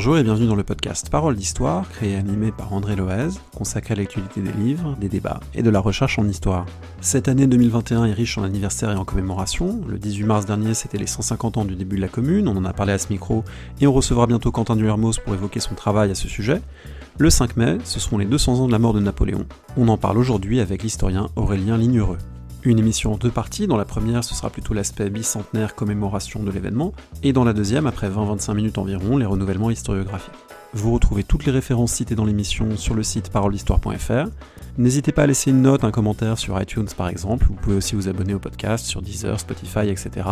Bonjour et bienvenue dans le podcast Parole d'Histoire, créé et animé par André Loez, consacré à l'actualité des livres, des débats et de la recherche en histoire. Cette année 2021 est riche en anniversaires et en commémorations. Le 18 mars dernier, c'était les 150 ans du début de la Commune, on en a parlé à ce micro, et on recevra bientôt Quentin Duermos pour évoquer son travail à ce sujet. Le 5 mai, ce seront les 200 ans de la mort de Napoléon. On en parle aujourd'hui avec l'historien Aurélien Lignereux. Une émission en deux parties, dans la première ce sera plutôt l'aspect bicentenaire commémoration de l'événement, et dans la deuxième, après 20-25 minutes environ, les renouvellements historiographiques. Vous retrouvez toutes les références citées dans l'émission sur le site paroledhistoire.fr. N'hésitez pas à laisser une note, un commentaire sur iTunes par exemple, vous pouvez aussi vous abonner au podcast sur Deezer, Spotify, etc.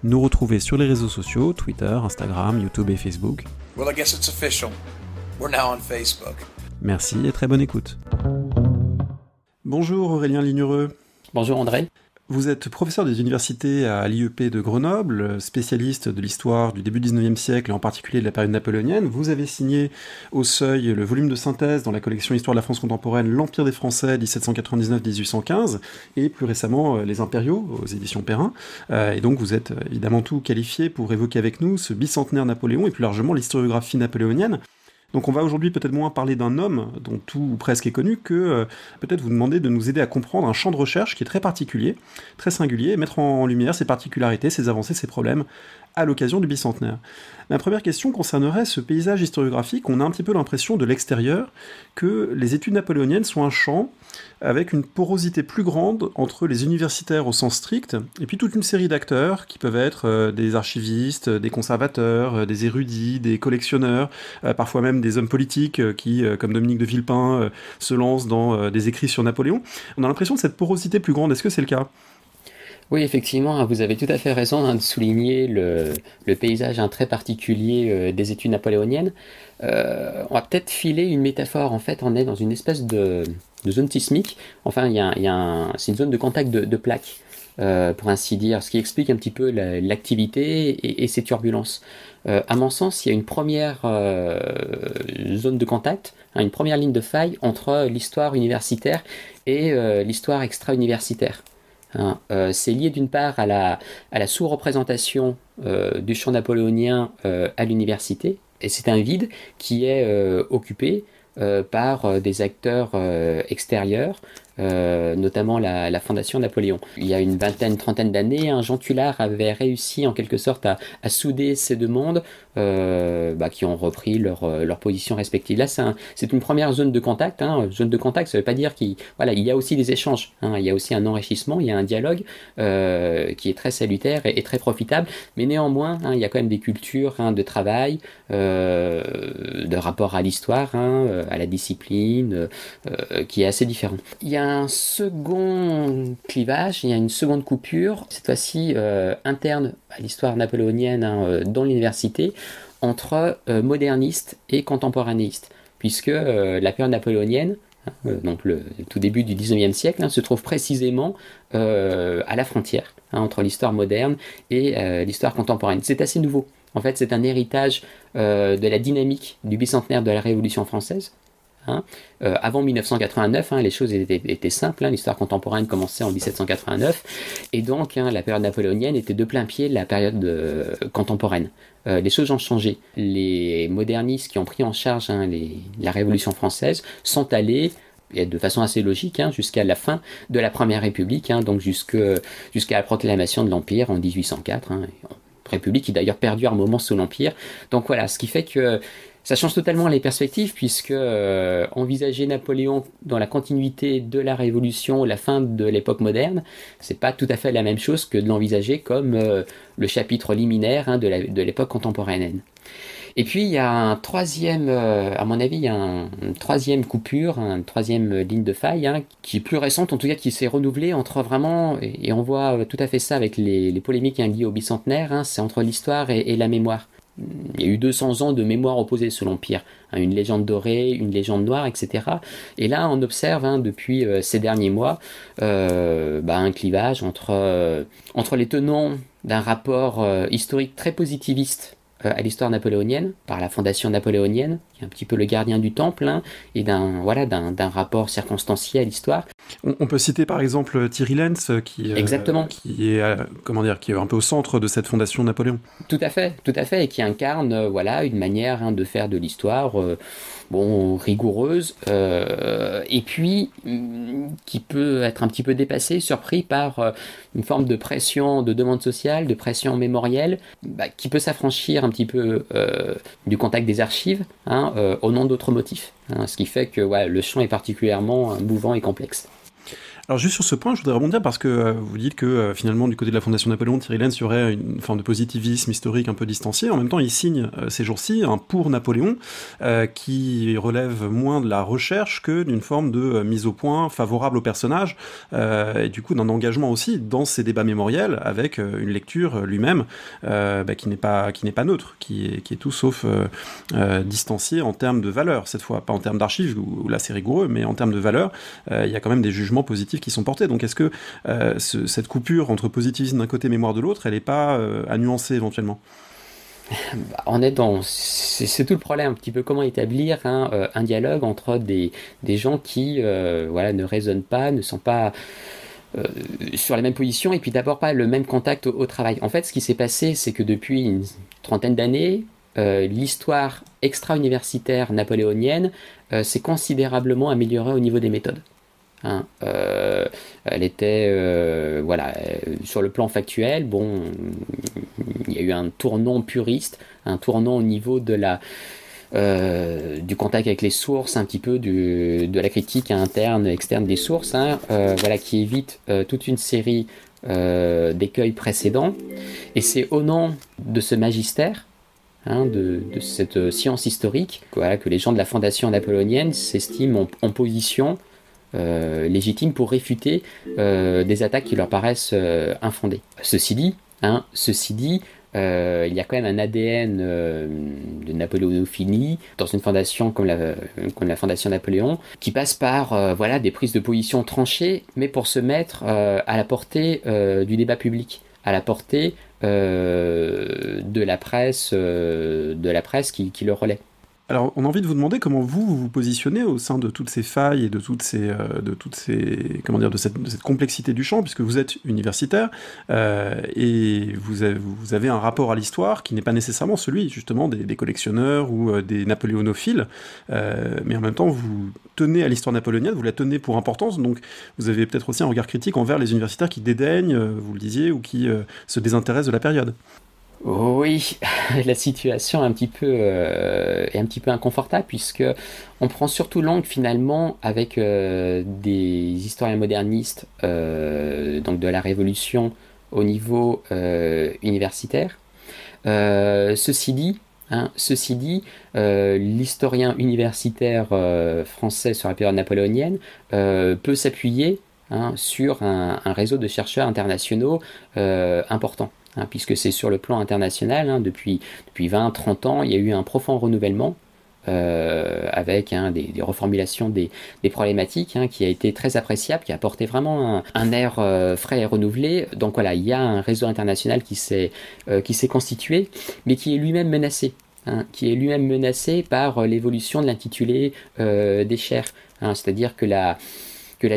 Nous retrouver sur les réseaux sociaux, Twitter, Instagram, YouTube et Facebook. Well, I guess it's official. We're now on Facebook. Merci et très bonne écoute. Bonjour Aurélien Lignereux. Bonjour André. Vous êtes professeur des universités à l'IEP de Grenoble, spécialiste de l'histoire du début du 19e siècle et en particulier de la période napoléonienne. Vous avez signé au Seuil le volume de synthèse dans la collection Histoire de la France contemporaine, L'Empire des Français 1799-1815 et plus récemment Les Impériaux aux éditions Perrin. Et donc vous êtes évidemment tout qualifié pour évoquer avec nous ce bicentenaire Napoléon et plus largement l'historiographie napoléonienne. Donc on va aujourd'hui peut-être moins parler d'un homme dont tout ou presque est connu que peut-être vous demander de nous aider à comprendre un champ de recherche qui est très particulier, très singulier, et mettre en lumière ses particularités, ses avancées, ses problèmes à l'occasion du bicentenaire. Ma première question concernerait ce paysage historiographique. On a un petit peu l'impression de l'extérieur que les études napoléoniennes sont un champ avec une porosité plus grande entre les universitaires au sens strict et puis toute une série d'acteurs qui peuvent être des archivistes, des conservateurs, des érudits, des collectionneurs, parfois même des hommes politiques qui, comme Dominique de Villepin, se lancent dans des écrits sur Napoléon. On a l'impression de cette porosité plus grande. Est-ce que c'est le cas ? Oui, effectivement, vous avez tout à fait raison de souligner le paysage très particulier des études napoléoniennes. On va peut-être filer une métaphore. En fait, on est dans une espèce de zone sismique. Enfin, c'est une zone de contact de plaques, pour ainsi dire, ce qui explique un petit peu l'activité et ses turbulences. À mon sens, il y a une première zone de contact, une première ligne de faille entre l'histoire universitaire et l'histoire extra-universitaire. C'est lié d'une part à la sous-représentation du champ napoléonien à l'université, et c'est un vide qui est occupé par des acteurs extérieurs, notamment la Fondation Napoléon. Il y a une trentaine d'années, Jean Tullard avait réussi en quelque sorte à souder ces deux mondes qui ont repris leur position respective. Là, c'est une première zone de contact. Zone de contact, ça ne veut pas dire il y a aussi des échanges. Il y a aussi un enrichissement, il y a un dialogue qui est très salutaire et très profitable. Mais néanmoins, il y a quand même des cultures de travail, de rapport à l'histoire, à la discipline, qui est assez différent. Il y a un second clivage, il y a une seconde coupure, cette fois-ci interne à l'histoire napoléonienne dans l'université, entre modernistes et contemporanéistes, puisque la période napoléonienne, donc le tout début du 19e siècle, se trouve précisément à la frontière entre l'histoire moderne et l'histoire contemporaine. C'est assez nouveau. En fait, c'est un héritage de la dynamique du bicentenaire de la Révolution française. Avant 1989, les choses étaient simples. L'histoire contemporaine commençait en 1789 et donc la période napoléonienne était de plein pied la période contemporaine. Les choses ont changé. Les modernistes qui ont pris en charge la Révolution française sont allés de façon assez logique jusqu'à la fin de la Première République, donc jusqu'à la proclamation de l'Empire en 1804. République qui d'ailleurs perdure un moment sous l'Empire. Donc voilà, ce qui fait que ça change totalement les perspectives, puisque envisager Napoléon dans la continuité de la Révolution, la fin de l'époque moderne, c'est pas tout à fait la même chose que de l'envisager comme le chapitre liminaire de l'époque contemporaine. Et puis il y a un troisième, à mon avis, il y a une troisième coupure, une troisième ligne de faille, qui est plus récente, en tout cas qui s'est renouvelée entre vraiment, et on voit tout à fait ça avec les polémiques liées au bicentenaire, c'est entre l'histoire et la mémoire. Il y a eu 200 ans de mémoire opposée sous l'Empire, une légende dorée, une légende noire, etc. Et là, on observe depuis ces derniers mois un clivage entre les tenants d'un rapport historique très positiviste à l'histoire napoléonienne par la Fondation napoléonienne, qui est un petit peu le gardien du temple, et d'un rapport circonstancié à l'histoire. On peut citer par exemple Thierry Lenz, qui est un peu au centre de cette Fondation Napoléon. Tout à fait, et qui incarne une manière de faire de l'histoire rigoureuse, et puis qui peut être un petit peu dépassée, surpris par une forme de pression de demande sociale, de pression mémorielle, qui peut s'affranchir un petit peu du contact des archives au nom d'autres motifs. Ce qui fait que le champ est particulièrement mouvant et complexe. Alors juste sur ce point, je voudrais rebondir parce que vous dites que finalement du côté de la Fondation Napoléon, Thierry Lenz, il y aurait une forme de positivisme historique un peu distancié. En même temps, il signe ces jours-ci un pour Napoléon qui relève moins de la recherche que d'une forme de mise au point favorable au personnage et du coup d'un engagement aussi dans ces débats mémoriels avec une lecture lui-même qui n'est pas neutre, qui est tout sauf distancié en termes de valeur, cette fois pas en termes d'archives où là c'est rigoureux, mais en termes de valeur, il y a quand même des jugements positifs qui sont portés. Donc est-ce que cette coupure entre positivisme d'un côté, mémoire de l'autre, elle n'est pas à nuancer éventuellement ? On est c'est tout le problème, un petit peu comment établir un dialogue entre des gens qui ne raisonnent pas, ne sont pas sur les mêmes positions, et puis d'abord pas le même contact au travail. En fait, ce qui s'est passé, c'est que depuis une trentaine d'années, l'histoire extra-universitaire napoléonienne s'est considérablement améliorée au niveau des méthodes. Elle était sur le plan factuel, il y a eu un tournant puriste, un tournant au niveau de du contact avec les sources, un petit peu de la critique interne, externe des sources, qui évite toute une série d'écueils précédents. Et c'est au nom de ce magistère, de cette science historique, que les gens de la Fondation napoléonienne s'estiment en position légitime pour réfuter des attaques qui leur paraissent infondées. Ceci dit, il y a quand même un ADN de napoléonophilie dans une fondation comme la Fondation Napoléon, qui passe par des prises de position tranchées, mais pour se mettre à la portée du débat public, à la portée de la presse qui le relaie. Alors, on a envie de vous demander comment vous positionnez au sein de toutes ces failles et de cette complexité du champ, puisque vous êtes universitaire et vous avez un rapport à l'histoire qui n'est pas nécessairement celui justement des collectionneurs ou des napoléonophiles, mais en même temps vous tenez à l'histoire napoléonienne, vous la tenez pour importance, donc vous avez peut-être aussi un regard critique envers les universitaires qui dédaignent, vous le disiez, ou qui se désintéressent de la période. Oui, la situation est un petit peu inconfortable, puisque on prend surtout l'angle finalement avec des historiens modernistes donc de la Révolution au niveau universitaire. Ceci dit, l'historien universitaire français sur la période napoléonienne peut s'appuyer sur un réseau de chercheurs internationaux important. Puisque c'est sur le plan international, depuis 20-30 ans, il y a eu un profond renouvellement avec des reformulations des problématiques qui a été très appréciable, qui a apporté vraiment un air frais et renouvelé. Donc voilà, il y a un réseau international qui s'est constitué, mais qui est lui-même menacé. Qui est lui-même menacé par l'évolution de l'intitulé des chaires. C'est-à-dire que la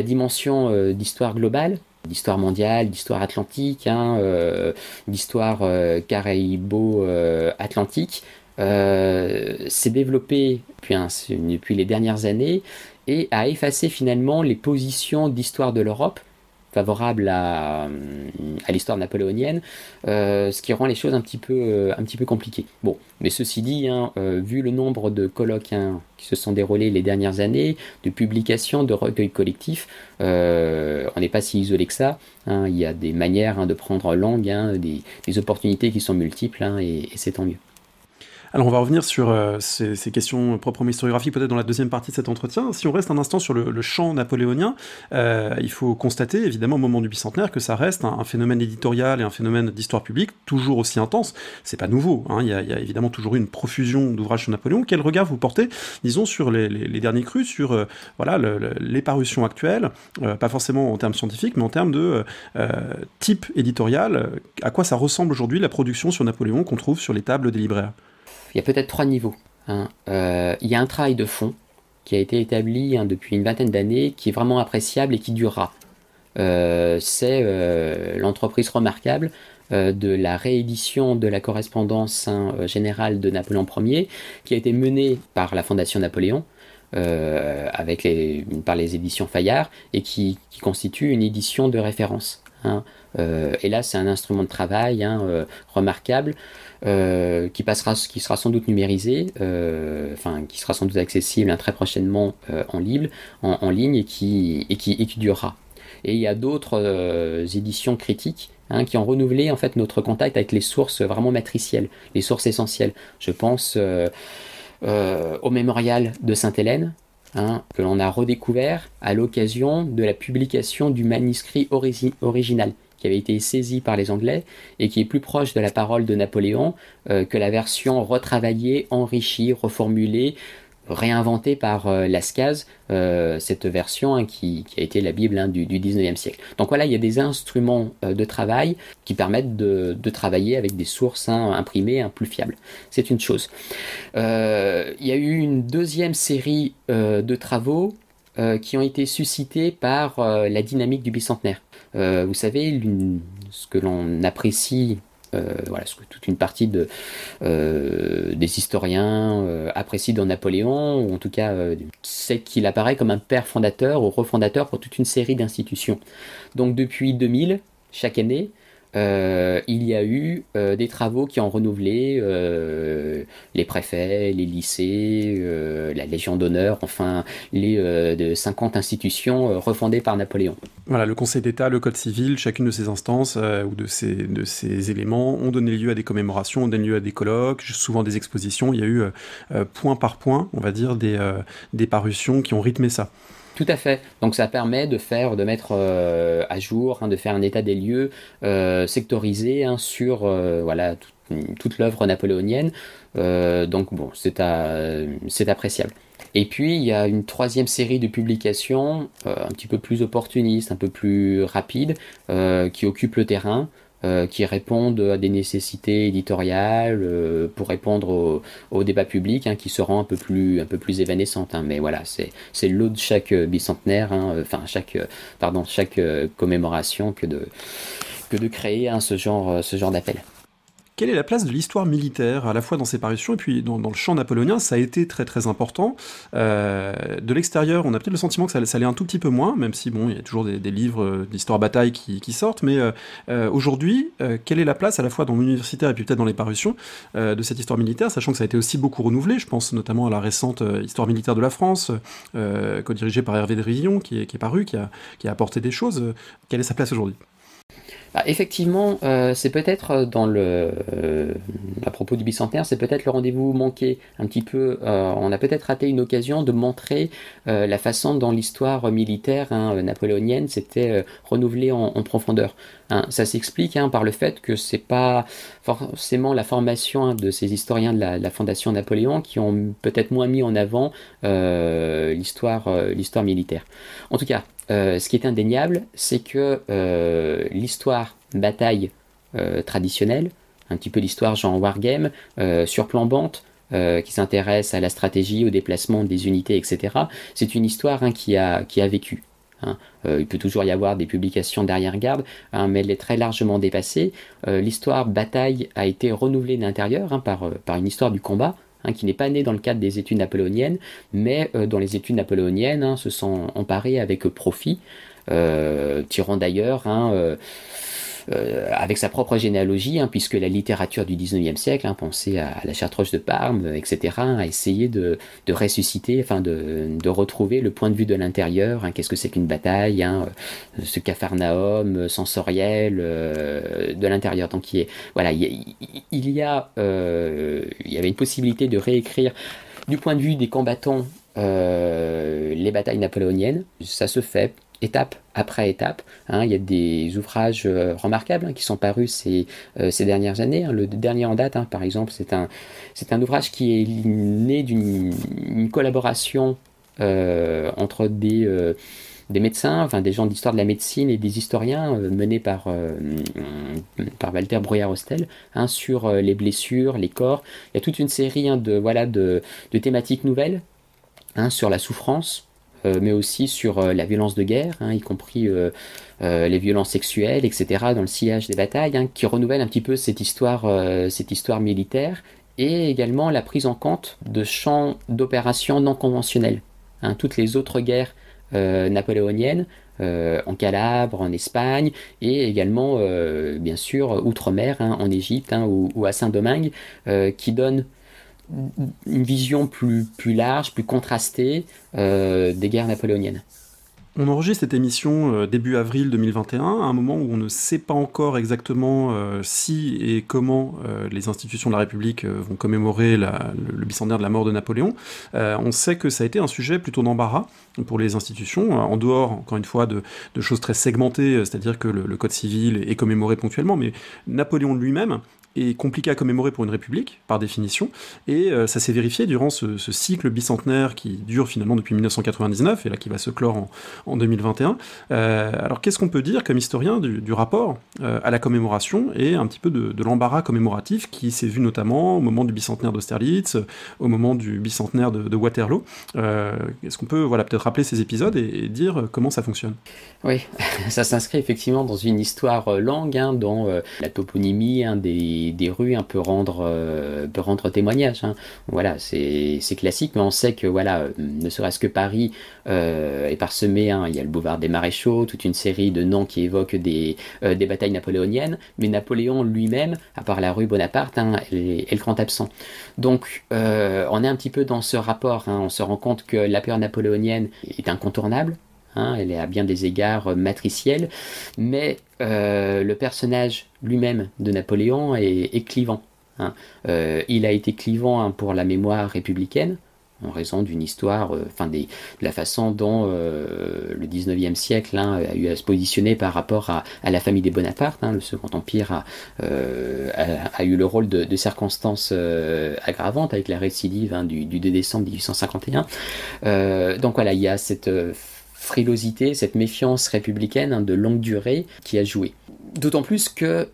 dimension d'histoire globale, d'histoire mondiale, d'histoire atlantique, d'histoire caraïbo-atlantique, s'est développée depuis les dernières années et a effacé finalement les positions d'histoire de l'Europe favorables à l'histoire napoléonienne, ce qui rend les choses un petit peu compliquées. Bon, mais ceci dit, vu le nombre de colloques qui se sont déroulés les dernières années, de publications, de recueils collectifs, on n'est pas si isolé que ça. Il y a des manières de prendre langue, des opportunités qui sont multiples, et c'est tant mieux. Alors on va revenir sur ces questions proprement historiographiques peut-être dans la deuxième partie de cet entretien. Si on reste un instant sur le champ napoléonien, il faut constater évidemment au moment du bicentenaire que ça reste un phénomène éditorial et un phénomène d'histoire publique toujours aussi intense. C'est pas nouveau, hein. Il y a évidemment toujours eu une profusion d'ouvrages sur Napoléon. Quel regard vous portez, disons, sur les derniers crus, sur voilà, les parutions actuelles, pas forcément en termes scientifiques, mais en termes de type éditorial, à quoi ça ressemble aujourd'hui la production sur Napoléon qu'on trouve sur les tables des libraires? Il y a peut-être 3 niveaux. Hein. Il y a un travail de fond qui a été établi depuis une vingtaine d'années, qui est vraiment appréciable et qui durera. C'est l'entreprise remarquable de la réédition de la correspondance générale de Napoléon Ier, qui a été menée par la Fondation Napoléon, par les éditions Fayard, et qui constitue une édition de référence. Hein. Et là, c'est un instrument de travail remarquable, qui sera sans doute numérisé, qui sera sans doute accessible très prochainement en ligne et qui durera. Et il y a d'autres éditions critiques qui ont renouvelé en fait notre contact avec les sources vraiment matricielles, les sources essentielles. Je pense au mémorial de Sainte-Hélène, que l'on a redécouvert à l'occasion de la publication du manuscrit original, qui avait été saisi par les Anglais et qui est plus proche de la parole de Napoléon que la version retravaillée, enrichie, reformulée, réinventée par Lascaz, cette version qui a été la Bible du 19e siècle. Donc voilà, il y a des instruments de travail qui permettent de travailler avec des sources imprimées plus fiables. C'est une chose. Il y a eu une deuxième série de travaux qui ont été suscités par la dynamique du bicentenaire. Vous savez, ce que l'on apprécie, ce que toute une partie des historiens apprécient dans Napoléon, ou en tout cas c'est qu'il apparaît comme un père fondateur ou refondateur pour toute une série d'institutions. Donc depuis 2000, chaque année, il y a eu des travaux qui ont renouvelé les préfets, les lycées, la Légion d'honneur, enfin les 50 institutions refondées par Napoléon. Voilà, le Conseil d'État, le Code civil, chacune de ces instances ou de ces éléments ont donné lieu à des commémorations, ont donné lieu à des colloques, souvent des expositions. Il y a eu point par point, on va dire, des parutions qui ont rythmé ça. Tout à fait. Donc ça permet de mettre à jour, de faire un état des lieux sectorisé sur toute l'œuvre napoléonienne. Donc bon, c'est appréciable. Et puis il y a une troisième série de publications un petit peu plus opportunistes, un peu plus rapides, qui occupent le terrain, qui répondent à des nécessités éditoriales pour répondre au débat public, qui seront un peu plus évanescentes. Mais voilà, c'est le lot de chaque bicentenaire, chaque commémoration que de créer ce genre d'appel. Quelle est la place de l'histoire militaire, à la fois dans ses parutions et puis dans le champ napoléonien? Ça a été très très important. De l'extérieur, on a peut-être le sentiment que ça l'est un tout petit peu moins, même si il y a toujours des livres d'histoire bataille qui sortent, mais aujourd'hui, quelle est la place à la fois dans l'universitaire et puis peut-être dans les parutions de cette histoire militaire, sachant que ça a été aussi beaucoup renouvelé? Je pense notamment à la récente histoire militaire de la France, co-dirigée par Hervé de Rivillon, qui est paru, qui a apporté des choses. Quelle est sa place aujourd'hui? Effectivement, c'est peut-être à propos du bicentenaire, c'est peut-être le rendez-vous manqué un petit peu. On a peut-être raté une occasion de montrer la façon dont l'histoire militaire napoléonienne s'était renouvelée en profondeur. Ça s'explique par le fait que c'est pas forcément la formation de ces historiens de la Fondation Napoléon qui ont peut-être moins mis en avant l'histoire militaire. En tout cas, ce qui est indéniable, c'est que l'histoire bataille traditionnelle, un petit peu l'histoire genre wargame, surplombante, qui s'intéresse à la stratégie, au déplacement des unités, etc., c'est une histoire qui a vécu. Il peut toujours y avoir des publications d'arrière-garde, mais elle est très largement dépassée. L'histoire bataille a été renouvelée de l'intérieur par une histoire du combat, qui n'est pas née dans le cadre des études napoléoniennes, mais dont les études napoléoniennes se sont emparées avec profit, tirant d'ailleurs avec sa propre généalogie, puisque la littérature du 19e siècle, pensez à la Chartreuse de Parme, etc., a essayé de ressusciter, de retrouver le point de vue de l'intérieur, qu'est-ce que c'est qu'une bataille, ce capharnaüm sensoriel de l'intérieur. Donc il y avait une possibilité de réécrire du point de vue des combattants les batailles napoléoniennes. Ça se fait étape après étape. Il y a des ouvrages remarquables qui sont parus ces dernières années. Le dernier en date, par exemple, c'est un ouvrage qui est né d'une collaboration entre des médecins, des gens d'histoire de la médecine et des historiens menés par Walter Bruyère-Hostel sur les blessures, les corps. Il y a toute une série de thématiques nouvelles sur la souffrance, mais aussi sur la violence de guerre, y compris les violences sexuelles, etc., dans le sillage des batailles, qui renouvelle un petit peu cette histoire militaire, et également la prise en compte de champs d'opérations non conventionnels. Toutes les autres guerres napoléoniennes, en Calabre, en Espagne, et également, bien sûr, outre-mer, en Égypte ou à Saint-Domingue, qui donnent une vision plus large, plus contrastée des guerres napoléoniennes. On enregistre cette émission début avril 2021, à un moment où on ne sait pas encore exactement si et comment les institutions de la République vont commémorer le bicentenaire de la mort de Napoléon. On sait que ça a été un sujet plutôt d'embarras pour les institutions, en dehors, encore une fois, de choses très segmentées, c'est-à-dire que le Code civil est commémoré ponctuellement, mais Napoléon lui-même est compliqué à commémorer pour une république, par définition, et ça s'est vérifié durant ce cycle bicentenaire qui dure finalement depuis 1999, et là qui va se clore en 2021. Alors qu'est-ce qu'on peut dire comme historien du rapport à la commémoration et un petit peu de l'embarras commémoratif qui s'est vu notamment au moment du bicentenaire d'Austerlitz, au moment du bicentenaire de Waterloo. Est-ce qu'on peut peut-être rappeler ces épisodes et dire comment ça fonctionne? Oui, ça s'inscrit effectivement dans une histoire longue, dont la toponymie des rues peut rendre témoignage. Voilà, c'est classique, mais on sait que ne serait-ce que Paris est parsemé. Il y a le boulevard des Maréchaux, toute une série de noms qui évoquent des batailles napoléoniennes, mais Napoléon lui-même, à part la rue Bonaparte, est le grand absent. Donc on est un petit peu dans ce rapport. On se rend compte que la période napoléonienne est incontournable. Elle est à bien des égards matricielle, mais le personnage lui-même de Napoléon est clivant. Il a été clivant pour la mémoire républicaine, en raison d'une histoire, de la façon dont le 19e siècle a eu à se positionner par rapport à la famille des Bonaparte. Le Second Empire a eu le rôle de circonstances aggravantes avec la récidive du 2 décembre 1851. Donc voilà, il y a cette frilosité, cette méfiance républicaine de longue durée qui a joué. D'autant plus que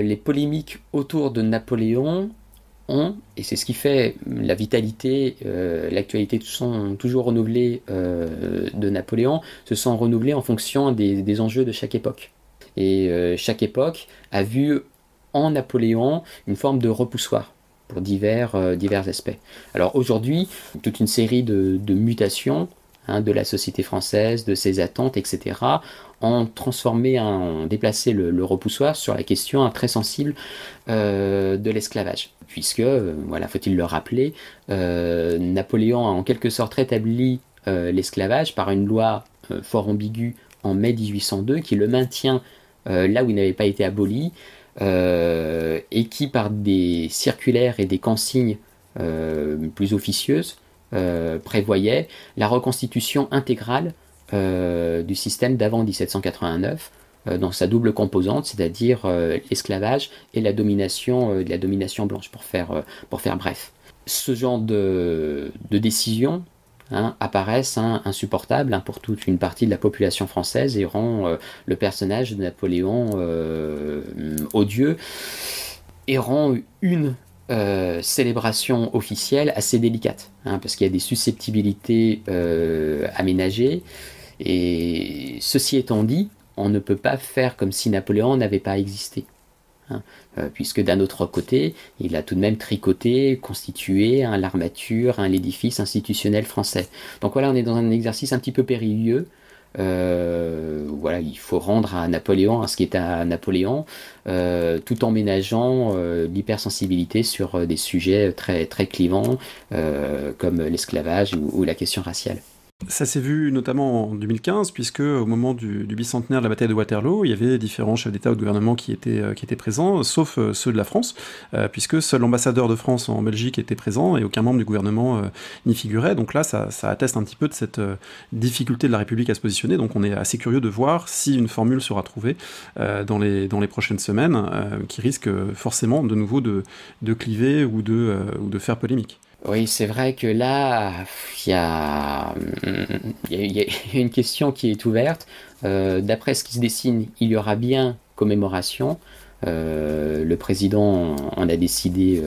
les polémiques autour de Napoléon et c'est ce qui fait la vitalité, l'actualité sont toujours renouvelées de Napoléon, se sont renouvelées en fonction des enjeux de chaque époque. Et chaque époque a vu en Napoléon une forme de repoussoir pour divers aspects. Alors aujourd'hui, toute une série de mutations de la société française, de ses attentes, etc., ont déplacé le repoussoir sur la question très sensible de l'esclavage. Puisque, faut-il le rappeler, Napoléon a en quelque sorte rétabli l'esclavage par une loi fort ambiguë en mai 1802 qui le maintient là où il n'avait pas été aboli et qui, par des circulaires et des consignes plus officieuses, prévoyait la reconstitution intégrale du système d'avant 1789 dans sa double composante, c'est-à-dire l'esclavage et la domination blanche, pour faire bref. Ce genre de décisions apparaissent insupportables pour toute une partie de la population française et rend le personnage de Napoléon odieux et rend une célébration officielle assez délicate, parce qu'il y a des susceptibilités aménagées, et ceci étant dit, on ne peut pas faire comme si Napoléon n'avait pas existé, puisque d'un autre côté, il a tout de même tricoté, constitué l'armature, l'édifice institutionnel français. Donc voilà, on est dans un exercice un petit peu périlleux, voilà, il faut rendre à Napoléon ce qui est à Napoléon, tout en ménageant l'hypersensibilité sur des sujets très, très clivants, comme l'esclavage ou la question raciale. Ça s'est vu notamment en 2015, puisque au moment du bicentenaire de la bataille de Waterloo, il y avait différents chefs d'État ou de gouvernement qui étaient présents, sauf ceux de la France, puisque seul l'ambassadeur de France en Belgique était présent et aucun membre du gouvernement n'y figurait. Donc là, ça atteste un petit peu de cette difficulté de la République à se positionner. Donc on est assez curieux de voir si une formule sera trouvée dans les prochaines semaines, qui risque forcément de nouveau de cliver ou de faire polémique. Oui, c'est vrai que là, il y a une question qui est ouverte. D'après ce qui se dessine, il y aura bien commémoration. Le président en a décidé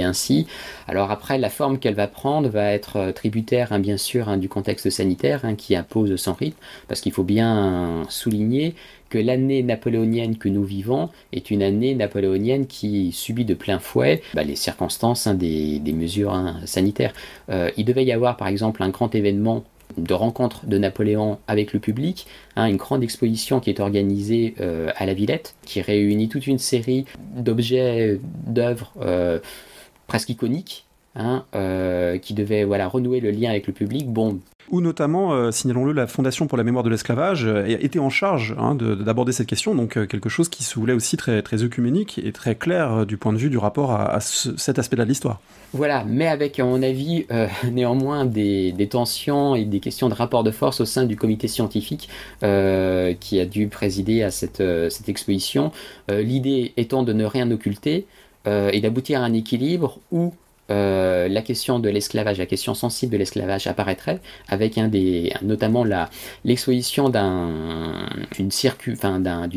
ainsi. Alors après, la forme qu'elle va prendre va être tributaire, bien sûr, du contexte sanitaire qui impose son rythme, parce qu'il faut bien souligner que l'année napoléonienne que nous vivons est une année napoléonienne qui subit de plein fouet les circonstances des mesures sanitaires. Il devait y avoir par exemple un grand événement de rencontre de Napoléon avec le public, une grande exposition qui est organisée à la Villette, qui réunit toute une série d'objets, d'œuvres presque iconiques, qui devaient renouer le lien avec le public. Bon. Où notamment, signalons-le, la Fondation pour la mémoire de l'esclavage était en charge d'aborder cette question, donc quelque chose qui se voulait aussi très, très œcuménique et très clair du point de vue du rapport à cet aspect-là de l'histoire. Voilà, mais avec, à mon avis, néanmoins des tensions et des questions de rapport de force au sein du comité scientifique qui a dû présider à cette exposition. L'idée étant de ne rien occulter et d'aboutir à un équilibre où la question de l'esclavage, la question sensible de l'esclavage apparaîtrait avec notamment l'exposition d'une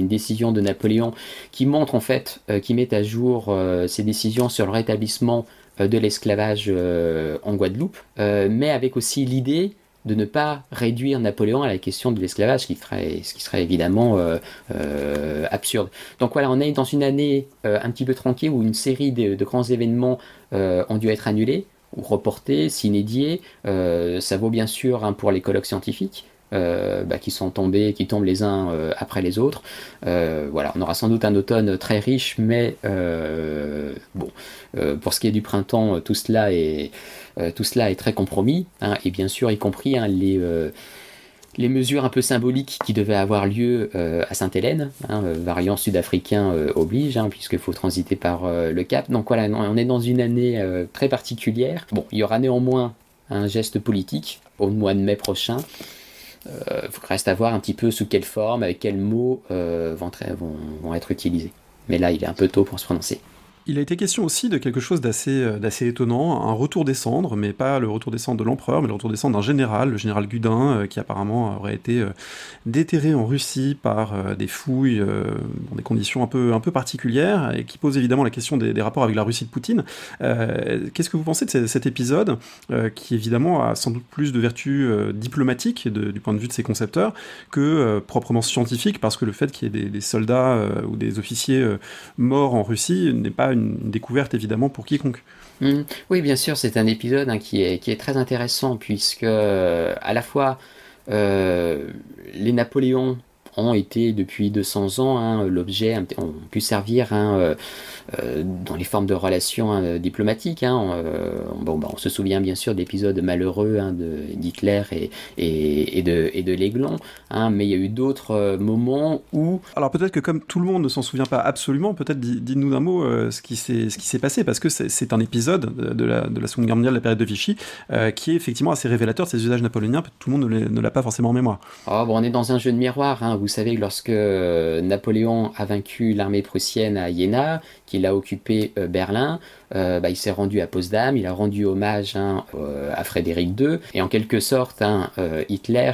décision de Napoléon qui montre en fait, qui met à jour ses décisions sur le rétablissement de l'esclavage en Guadeloupe, mais avec aussi l'idée de ne pas réduire Napoléon à la question de l'esclavage, ce qui serait évidemment absurde. Donc voilà, on est dans une année un petit peu tronquée où une série de grands événements ont dû être annulés ou reportés, s'inédiés. Ça vaut bien sûr pour les colloques scientifiques qui tombent les uns après les autres. Voilà, on aura sans doute un automne très riche, mais pour ce qui est du printemps, tout cela est très compromis, et bien sûr y compris les mesures un peu symboliques qui devaient avoir lieu à Sainte-Hélène, variant sud-africain oblige, puisqu'il faut transiter par le Cap. Donc voilà, on est dans une année très particulière. Bon, il y aura néanmoins un geste politique au mois de mai prochain. Reste à voir un petit peu sous quelle forme, avec quels mots vont être utilisés. Mais là, il est un peu tôt pour se prononcer. Il a été question aussi de quelque chose d'assez étonnant, un retour des cendres, mais pas le retour des cendres de l'empereur, mais le retour des cendres d'un général, le général Gudin, qui apparemment aurait été déterré en Russie par des fouilles dans des conditions un peu particulières, et qui pose évidemment la question des rapports avec la Russie de Poutine. Qu'est-ce que vous pensez de cet épisode, qui évidemment a sans doute plus de vertus diplomatiques du point de vue de ses concepteurs, que proprement scientifique, parce que le fait qu'il y ait des soldats ou des officiers morts en Russie n'est pas une découverte évidemment pour quiconque. Oui, bien sûr, c'est un épisode qui est très intéressant, puisque à la fois les Napoléons ont été depuis 200 ans l'objet, ont pu servir dans les formes de relations diplomatiques. On se souvient bien sûr d'épisodes malheureux d'Hitler et de l'Aiglon, mais il y a eu d'autres moments où... Alors peut-être que comme tout le monde ne s'en souvient pas absolument, peut-être dites-nous d'un mot ce qui s'est passé, parce que c'est un épisode de la Seconde Guerre mondiale, de la période de Vichy, qui est effectivement assez révélateur de ces usages napoléoniens, tout le monde ne l'a pas forcément en mémoire. On est dans un jeu de miroir, vous savez que lorsque Napoléon a vaincu l'armée prussienne à Iéna, qu'il a occupé Berlin, il s'est rendu à Potsdam, il a rendu hommage à Frédéric II, et en quelque sorte Hitler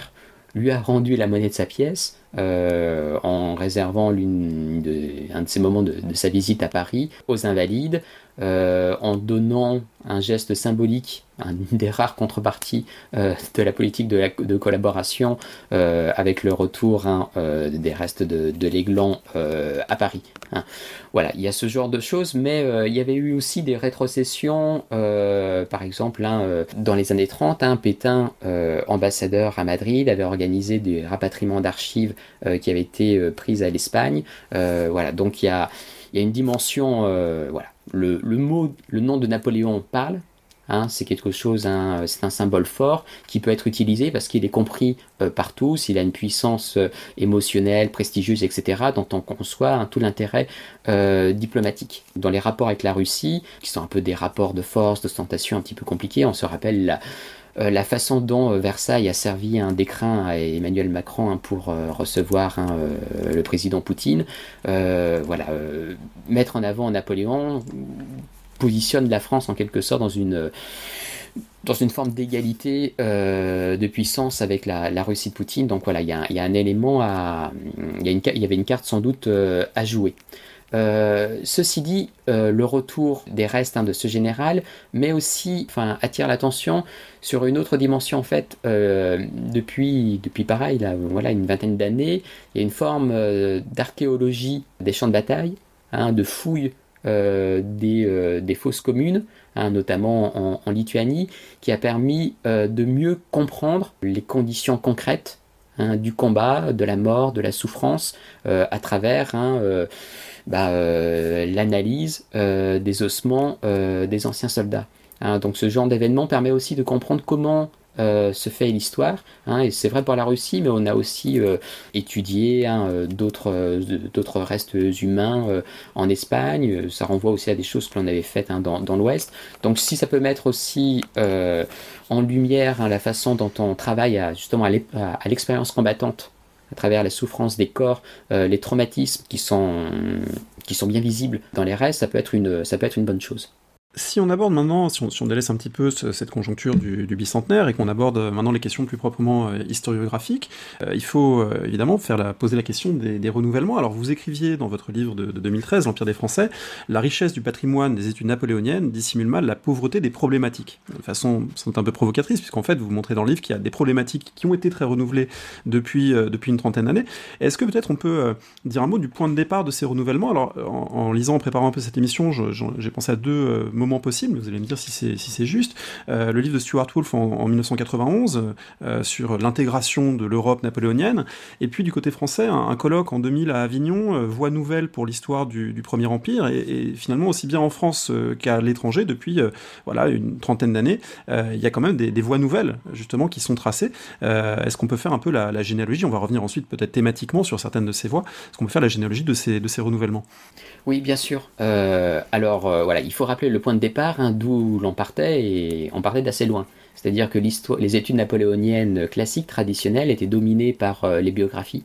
lui a rendu la monnaie de sa pièce en réservant un de ces moments de sa visite à Paris aux Invalides, en donnant un geste symbolique, une des rares contreparties de la politique de collaboration avec le retour des restes de l'Aiglon à Paris. Hein. Voilà, il y a ce genre de choses, mais il y avait eu aussi des rétrocessions, par exemple, dans les années 30, Pétain, ambassadeur à Madrid, avait organisé des rapatriements d'archives qui avaient été prises à l'Espagne. Voilà, donc il y a une dimension, voilà. Le nom de Napoléon parle, c'est quelque chose, c'est un symbole fort qui peut être utilisé parce qu'il est compris par tous, il a une puissance émotionnelle, prestigieuse, etc., dont on conçoit tout l'intérêt diplomatique. Dans les rapports avec la Russie, qui sont un peu des rapports de force, d'ostentation un petit peu compliqués, on se rappelle la façon dont Versailles a servi un d'écrin à Emmanuel Macron pour recevoir le président Poutine. Voilà, mettre en avant Napoléon positionne la France en quelque sorte dans une forme d'égalité de puissance avec la Russie de Poutine. Donc voilà, il y a un élément il y avait une carte sans doute à jouer. Ceci dit, le retour des restes de ce général, mais aussi, attire l'attention sur une autre dimension en fait. Depuis pareil, là, voilà, une vingtaine d'années, il y a une forme d'archéologie des champs de bataille, de fouilles des fosses communes, notamment en Lituanie, qui a permis de mieux comprendre les conditions concrètes du combat, de la mort, de la souffrance, à travers l'analyse des ossements des anciens soldats. Donc ce genre d'événement permet aussi de comprendre comment se fait l'histoire, et c'est vrai pour la Russie, mais on a aussi étudié d'autres restes humains en Espagne. Ça renvoie aussi à des choses que l'on avait faites dans l'Ouest. Donc si ça peut mettre aussi en lumière la façon dont on travaille justement à l'expérience combattante, à travers la souffrance des corps, les traumatismes qui sont bien visibles dans les restes, ça peut être une bonne chose. Si on aborde maintenant, si on délaisse un petit peu cette conjoncture du bicentenaire et qu'on aborde maintenant les questions plus proprement historiographiques, il faut évidemment poser la question des renouvellements. Alors vous écriviez dans votre livre de 2013, L'Empire des Français, la richesse du patrimoine des études napoléoniennes dissimule mal la pauvreté des problématiques. De façon un peu provocatrice, puisqu'en fait vous montrez dans le livre qu'il y a des problématiques qui ont été très renouvelées depuis une trentaine d'années. Est-ce que peut-être on peut dire un mot du point de départ de ces renouvellements? Alors en lisant, en préparant un peu cette émission, j'ai pensé à deux moments possibles, vous allez me dire si c'est juste. Le livre de Stuart Wolf en 1991 sur l'intégration de l'Europe napoléonienne, et puis du côté français, un colloque en 2000 à Avignon, Voix nouvelle pour l'histoire du Premier Empire, et finalement aussi bien en France qu'à l'étranger, depuis une trentaine d'années, il y a quand même des voies nouvelles, justement, qui sont tracées. Est-ce qu'on peut faire un peu la généalogie? On va revenir ensuite peut-être thématiquement sur certaines de ces voies. Est-ce qu'on peut faire la généalogie de ces renouvellements? Oui, bien sûr. Il faut rappeler le point de départ, d'où l'on partait, et on partait d'assez loin. C'est-à-dire que les études napoléoniennes classiques, traditionnelles, étaient dominées par les biographies.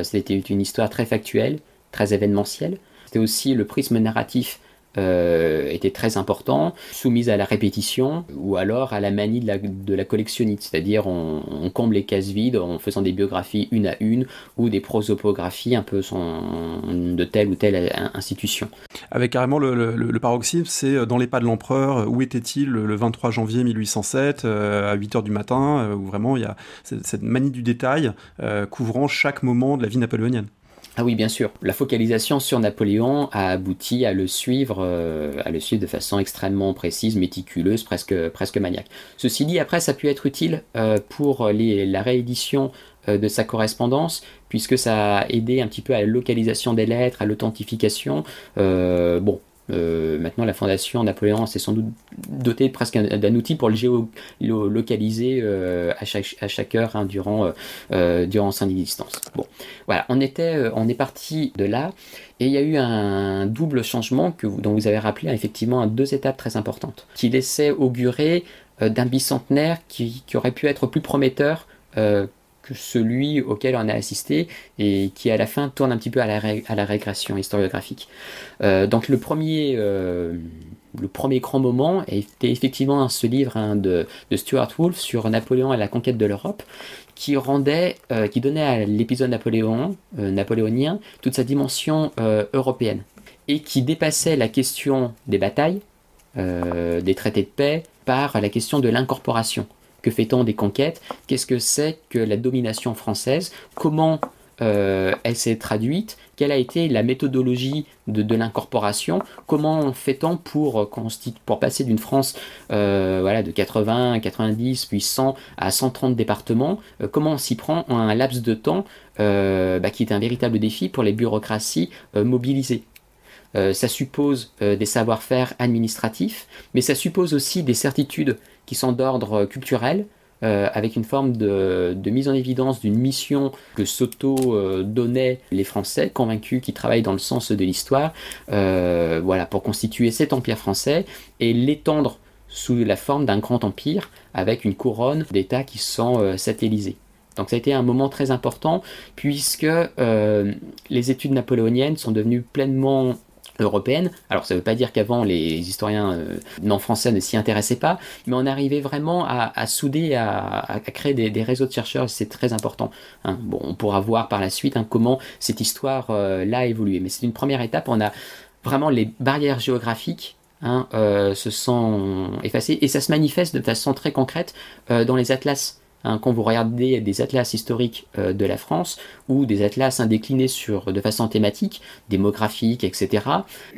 C'était une histoire très factuelle, très événementielle. C'était aussi le prisme narratif était très important, soumise à la répétition ou alors à la manie de la collectionnite, c'est-à-dire on comble les cases vides en faisant des biographies une à une ou des prosopographies un peu de telle ou telle institution. Avec carrément le paroxysme, c'est dans les pas de l'empereur, où était-il le 23 janvier 1807 à 8h du matin, où vraiment il y a cette manie du détail couvrant chaque moment de la vie napoléonienne. Ah oui, bien sûr. La focalisation sur Napoléon a abouti à le suivre de façon extrêmement précise, méticuleuse, presque maniaque. Ceci dit, après, ça a pu être utile pour la réédition de sa correspondance, puisque ça a aidé un petit peu à la localisation des lettres, à l'authentification. Maintenant, la Fondation Napoléon s'est sans doute dotée presque d'un outil pour le géolocaliser à chaque heure durant son existence. Bon, voilà, on est parti de là, et il y a eu un double changement dont vous avez rappelé, effectivement, deux étapes très importantes, qui laissaient augurer d'un bicentenaire qui aurait pu être plus prometteur que celui auquel on a assisté et qui à la fin tourne un petit peu à la régression historiographique. Donc le premier grand moment était effectivement ce livre de Stuart Wolf sur Napoléon et la conquête de l'Europe, qui donnait à l'épisode napoléonien toute sa dimension européenne, et qui dépassait la question des batailles, des traités de paix, par la question de l'incorporation. Que fait-on des conquêtes? Qu'est-ce que c'est que la domination française? Comment elle s'est traduite? Quelle a été la méthodologie de l'incorporation? Comment fait-on pour passer d'une France de 80, 90, puis 100 à 130 départements? Comment on s'y prend en un laps de temps qui est un véritable défi pour les bureaucraties mobilisées? Ça suppose des savoir-faire administratifs, mais ça suppose aussi des certitudes qui sont d'ordre culturel, avec une forme de mise en évidence d'une mission que s'auto-donnaient les Français, convaincus qu'ils travaillent dans le sens de l'histoire, pour constituer cet empire français et l'étendre sous la forme d'un grand empire avec une couronne d'États qui sont satellisés. Donc ça a été un moment très important puisque les études napoléoniennes sont devenues pleinement européenne. Alors ça ne veut pas dire qu'avant les historiens non français ne s'y intéressaient pas, mais on arrivait vraiment à souder, à créer des réseaux de chercheurs, et c'est très important. On pourra voir par la suite comment cette histoire-là a évolué. Mais c'est une première étape, on a vraiment les barrières géographiques se sont effacées, et ça se manifeste de façon très concrète dans les atlas. Quand vous regardez des atlas historiques de la France ou des atlas déclinés de façon thématique, démographique, etc.,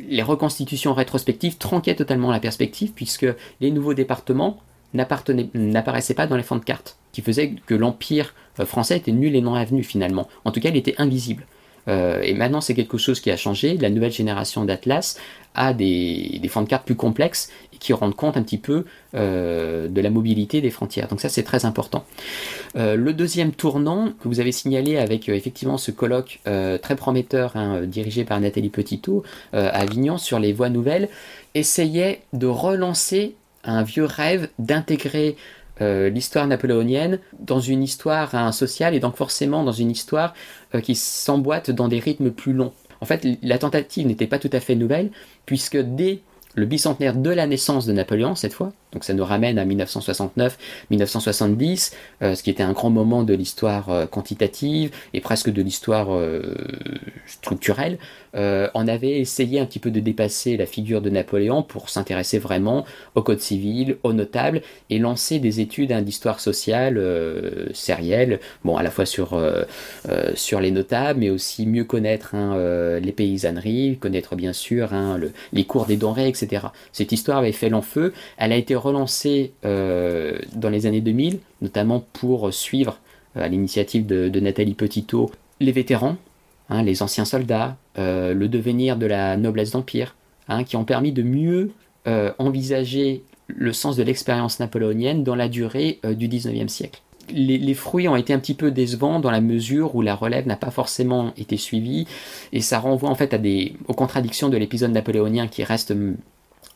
les reconstitutions rétrospectives tronquaient totalement la perspective puisque les nouveaux départements n'apparaissaient pas dans les fonds de cartes, qui faisaient que l'empire français était nul et non avenu finalement. En tout cas, il était invisible. Et maintenant, c'est quelque chose qui a changé. La nouvelle génération d'Atlas a des fonds de cartes plus complexes et qui rendent compte un petit peu de la mobilité des frontières. Donc ça, c'est très important. Le deuxième tournant que vous avez signalé avec effectivement ce colloque très prometteur dirigé par Nathalie Petitot à Avignon sur les voies nouvelles, essayait de relancer un vieux rêve d'intégrer l'histoire napoléonienne dans une histoire sociale et donc forcément dans une histoire qui s'emboîte dans des rythmes plus longs. En fait, la tentative n'était pas tout à fait nouvelle puisque dès le bicentenaire de la naissance de Napoléon, cette fois, donc ça nous ramène à 1969-1970, ce qui était un grand moment de l'histoire quantitative et presque de l'histoire structurelle. On avait essayé un petit peu de dépasser la figure de Napoléon pour s'intéresser vraiment au code civil, aux notables, et lancer des études d'histoire sociale sérielles, à la fois sur les notables, mais aussi mieux connaître les paysanneries, connaître bien sûr les cours des denrées, etc. Cette histoire avait fait long feu, elle a été relancée dans les années 2000, notamment pour suivre, à l'initiative de Nathalie Petitot, les vétérans, les anciens soldats, le devenir de la noblesse d'empire, qui ont permis de mieux envisager le sens de l'expérience napoléonienne dans la durée du XIXe siècle. Les fruits ont été un petit peu décevants dans la mesure où la relève n'a pas forcément été suivie, et ça renvoie en fait aux contradictions de l'épisode napoléonien qui reste...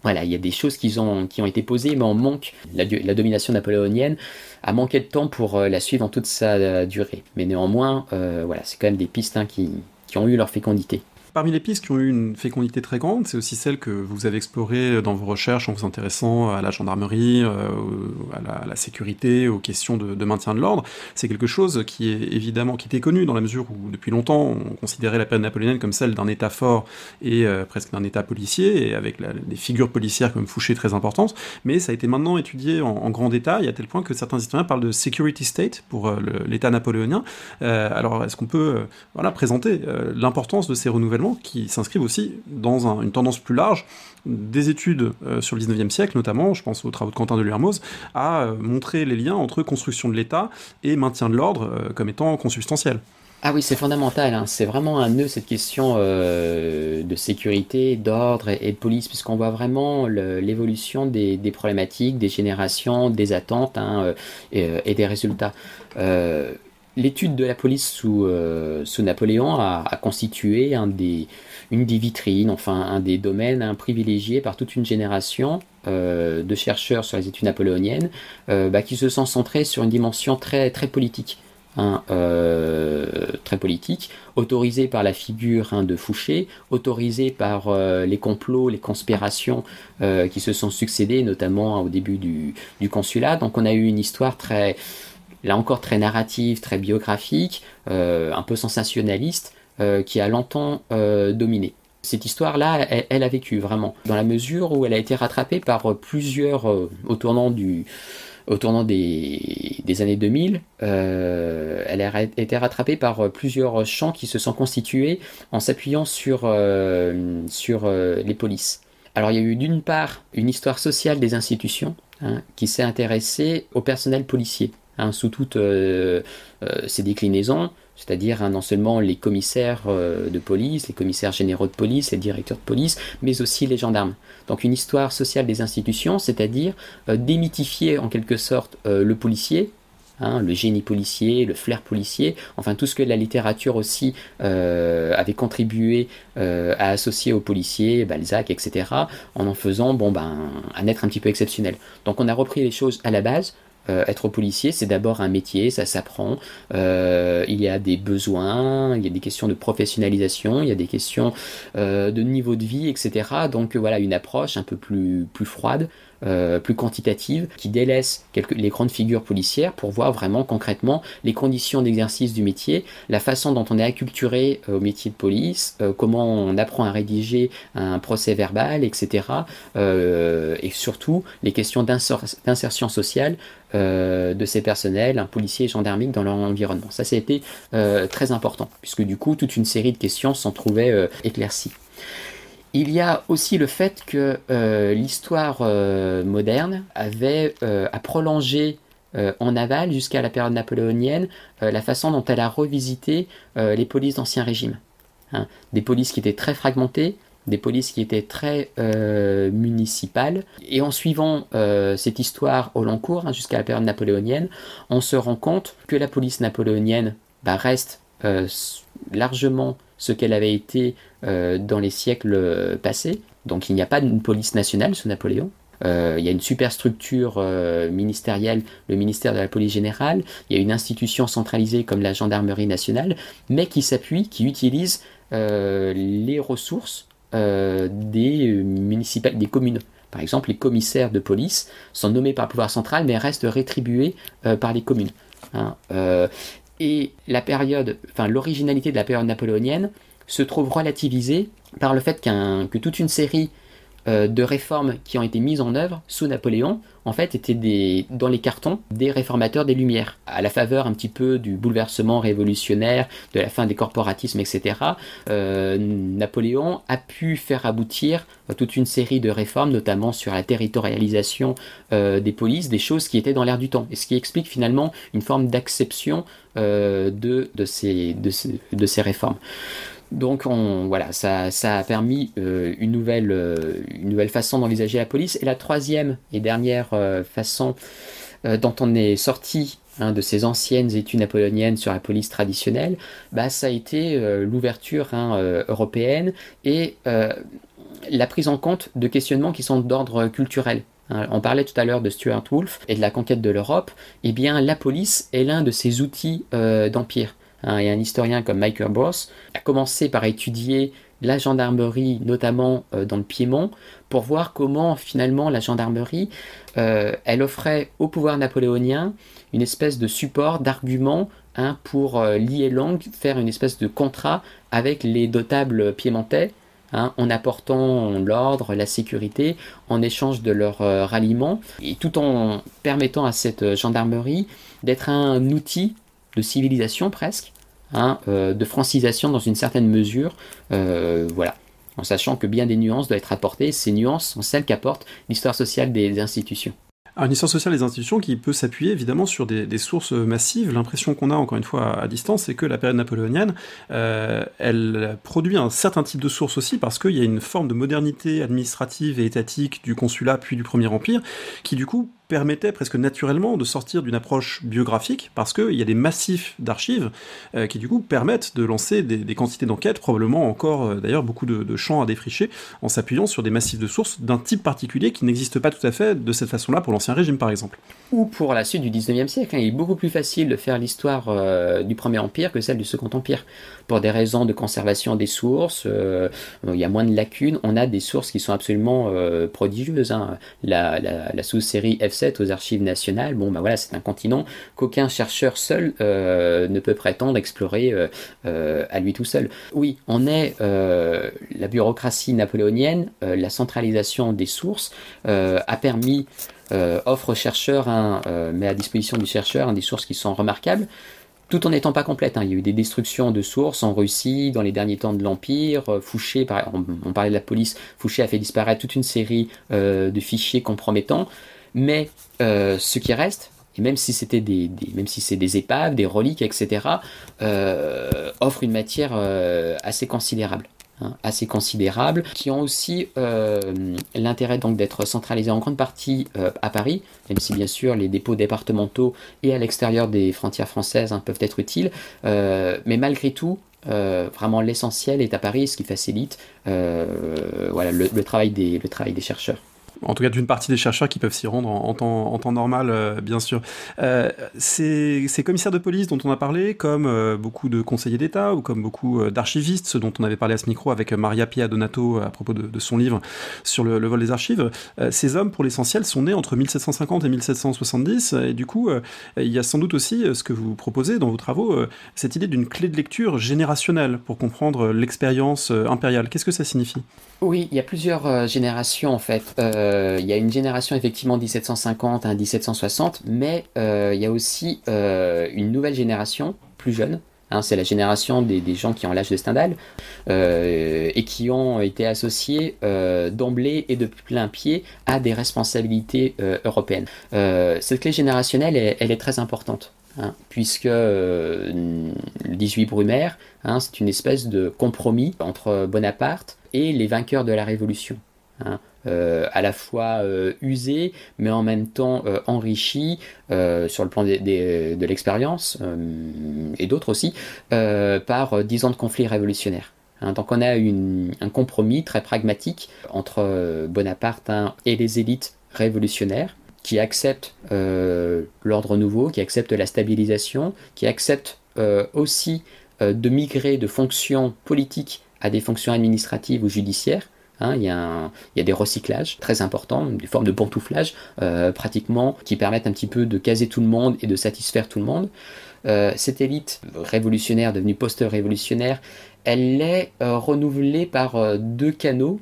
Voilà, il y a des choses qui ont été posées, mais on manque, la domination napoléonienne a manqué de temps pour la suivre en toute sa durée. Mais néanmoins, c'est quand même des pistes qui ont eu leur fécondité. Parmi les pistes qui ont eu une fécondité très grande, c'est aussi celle que vous avez explorée dans vos recherches en vous intéressant à la gendarmerie, à la sécurité, aux questions de maintien de l'ordre. C'est quelque chose qui était connu dans la mesure où depuis longtemps on considérait la période napoléonienne comme celle d'un État fort et presque d'un État policier, et avec des figures policières comme Fouché très importantes, mais ça a été maintenant étudié en grand détail, à tel point que certains historiens parlent de security state pour l'État napoléonien. Alors est-ce qu'on peut présenter l'importance de ces renouvellements qui s'inscrivent aussi dans une tendance plus large des études sur le 19e siècle, notamment, je pense aux travaux de Quentin de Lermoz, à montrer les liens entre construction de l'État et maintien de l'ordre comme étant consubstantiels. Ah oui, c'est fondamental, c'est vraiment un nœud cette question de sécurité, d'ordre et de police, puisqu'on voit vraiment l'évolution des problématiques, des générations, des attentes et des résultats. L'étude de la police sous Napoléon a constitué une des vitrines, un des domaines privilégiés par toute une génération de chercheurs sur les études napoléoniennes qui se sont centrés sur une dimension très, très politique. Très politique, autorisée par la figure de Fouché, autorisée par les complots, les conspirations qui se sont succédés, notamment au début du consulat. Donc on a eu une histoire très là encore très narrative, très biographique, un peu sensationnaliste, qui a longtemps dominé. Cette histoire-là, elle a vécu vraiment, dans la mesure où elle a été rattrapée par plusieurs, au tournant des années 2000, elle a été rattrapée par plusieurs champs qui se sont constitués en s'appuyant sur les polices. Alors il y a eu d'une part une histoire sociale des institutions, qui s'est intéressée au personnel policier, sous toutes ses déclinaisons, c'est-à-dire non seulement les commissaires de police, les commissaires généraux de police, les directeurs de police, mais aussi les gendarmes. Donc une histoire sociale des institutions, c'est-à-dire démythifier en quelque sorte le policier, le génie policier, le flair policier, enfin tout ce que la littérature aussi avait contribué à associer aux policiers, Balzac, etc., en faisant un être un petit peu exceptionnel. Donc on a repris les choses à la base. Être policier, c'est d'abord un métier, ça s'apprend, il y a des besoins, il y a des questions de professionnalisation, il y a des questions de niveau de vie, etc. Donc voilà, une approche un peu plus froide, plus quantitative, qui délaisse les grandes figures policières pour voir vraiment concrètement les conditions d'exercice du métier, la façon dont on est acculturé au métier de police, comment on apprend à rédiger un procès verbal, etc. Et surtout les questions d'insertion sociale de ces personnels, policiers et gendarmiques dans leur environnement. Ça a été très important, puisque du coup toute une série de questions s'en trouvaient éclaircies. Il y a aussi le fait que l'histoire moderne a prolongé en aval jusqu'à la période napoléonienne la façon dont elle a revisité les polices d'Ancien Régime. Des polices qui étaient très fragmentées, des polices qui étaient très municipales. Et en suivant cette histoire au long cours, jusqu'à la période napoléonienne, on se rend compte que la police napoléonienne reste largement ce qu'elle avait été dans les siècles passés. Donc il n'y a pas une police nationale sous Napoléon. Il y a une superstructure ministérielle, le ministère de la police générale. Il y a une institution centralisée comme la gendarmerie nationale, mais qui utilise les ressources des communes. Par exemple, les commissaires de police sont nommés par le pouvoir central, mais restent rétribués par les communes. Et l'originalité de la période napoléonienne se trouve relativisée par le fait que toute une série de réformes qui ont été mises en œuvre sous Napoléon, en fait, étaient dans les cartons des réformateurs des Lumières. À la faveur un petit peu du bouleversement révolutionnaire, de la fin des corporatismes, etc., Napoléon a pu faire aboutir toute une série de réformes, notamment sur la territorialisation des polices, des choses qui étaient dans l'air du temps, et ce qui explique finalement une forme d'acception de ces réformes. Donc ça a permis une nouvelle façon d'envisager la police. Et la troisième et dernière façon dont on est sorti de ces anciennes études napoléoniennes sur la police traditionnelle, ça a été l'ouverture européenne et la prise en compte de questionnements qui sont d'ordre culturel. On parlait tout à l'heure de Stuart Wolf et de la conquête de l'Europe. Eh bien, la police est l'un de ces outils d'empire. Et un historien comme Michael Bross a commencé par étudier la gendarmerie, notamment dans le Piémont, pour voir comment finalement la gendarmerie, elle offrait au pouvoir napoléonien une espèce de support, d'argument pour lier langue, faire une espèce de contrat avec les notables piémontais, en apportant l'ordre, la sécurité, en échange de leur ralliement, et tout en permettant à cette gendarmerie d'être un outil de civilisation presque, de francisation dans une certaine mesure, en sachant que bien des nuances doivent être apportées. Ces nuances sont celles qu'apporte l'histoire sociale des institutions. Alors, une histoire sociale des institutions qui peut s'appuyer évidemment sur des sources massives. L'impression qu'on a, encore une fois, à distance, c'est que la période napoléonienne, elle produit un certain type de sources aussi, parce qu'il y a une forme de modernité administrative et étatique du consulat puis du Premier Empire, qui du coup permettait presque naturellement de sortir d'une approche biographique, parce qu'il y a des massifs d'archives qui du coup permettent de lancer des quantités d'enquêtes, probablement encore d'ailleurs beaucoup de champs à défricher, en s'appuyant sur des massifs de sources d'un type particulier qui n'existe pas tout à fait de cette façon-là pour l'Ancien Régime par exemple. Ou pour la suite du 19e siècle, il est beaucoup plus facile de faire l'histoire du Premier Empire que celle du Second Empire. Pour des raisons de conservation des sources, il y a moins de lacunes, on a des sources qui sont absolument prodigieuses. La sous-série F Massachusetts, aux archives nationales. Bon, ben voilà, c'est un continent qu'aucun chercheur seul ne peut prétendre explorer à lui tout seul. Oui, on est la bureaucratie napoléonienne, la centralisation des sources a permis, offre au chercheur, met à disposition du chercheur des sources qui sont remarquables, tout en n'étant pas complète. Il y a eu des destructions de sources en Russie dans les derniers temps de l'Empire. Fouché, on parlait de la police, Fouché a fait disparaître toute une série de fichiers compromettants. Mais ce qui reste, et même si c'est des épaves, des reliques, etc., offre une matière assez considérable. Assez considérables, qui ont aussi l'intérêt donc d'être centralisés en grande partie à Paris, même si bien sûr les dépôts départementaux et à l'extérieur des frontières françaises peuvent être utiles, mais malgré tout, vraiment l'essentiel est à Paris, ce qui facilite voilà, le travail des chercheurs. En tout cas, d'une partie des chercheurs qui peuvent s'y rendre en temps normal, bien sûr. Ces commissaires de police dont on a parlé, comme beaucoup de conseillers d'État ou comme beaucoup d'archivistes, ceux dont on avait parlé à ce micro avec Maria Pia Donato à propos de son livre sur le vol des archives, ces hommes, pour l'essentiel, sont nés entre 1750 et 1770, et du coup, il y a sans doute aussi ce que vous proposez dans vos travaux, cette idée d'une clé de lecture générationnelle pour comprendre l'expérience impériale. Qu'est-ce que ça signifie ? Oui, il y a plusieurs générations en fait. Il y a une génération effectivement 1750 à 1760, mais il y a aussi une nouvelle génération, plus jeune. C'est la génération des gens qui ont l'âge de Stendhal et qui ont été associés d'emblée et de plein pied à des responsabilités européennes. Cette clé générationnelle, elle est très importante. Puisque le 18 Brumaire, c'est une espèce de compromis entre Bonaparte et les vainqueurs de la Révolution. À la fois usé, mais en même temps enrichi sur le plan de l'expérience, et d'autres aussi, par 10 ans de conflits révolutionnaires. Donc on a un compromis très pragmatique entre Bonaparte et les élites révolutionnaires, qui acceptent l'ordre nouveau, qui acceptent la stabilisation, qui acceptent aussi de migrer de fonctions politiques à des fonctions administratives ou judiciaires. Il y a des recyclages très importants, des formes de pantouflage pratiquement, qui permettent un petit peu de caser tout le monde et de satisfaire tout le monde. Cette élite révolutionnaire, devenue post-révolutionnaire, elle est renouvelée par deux canaux.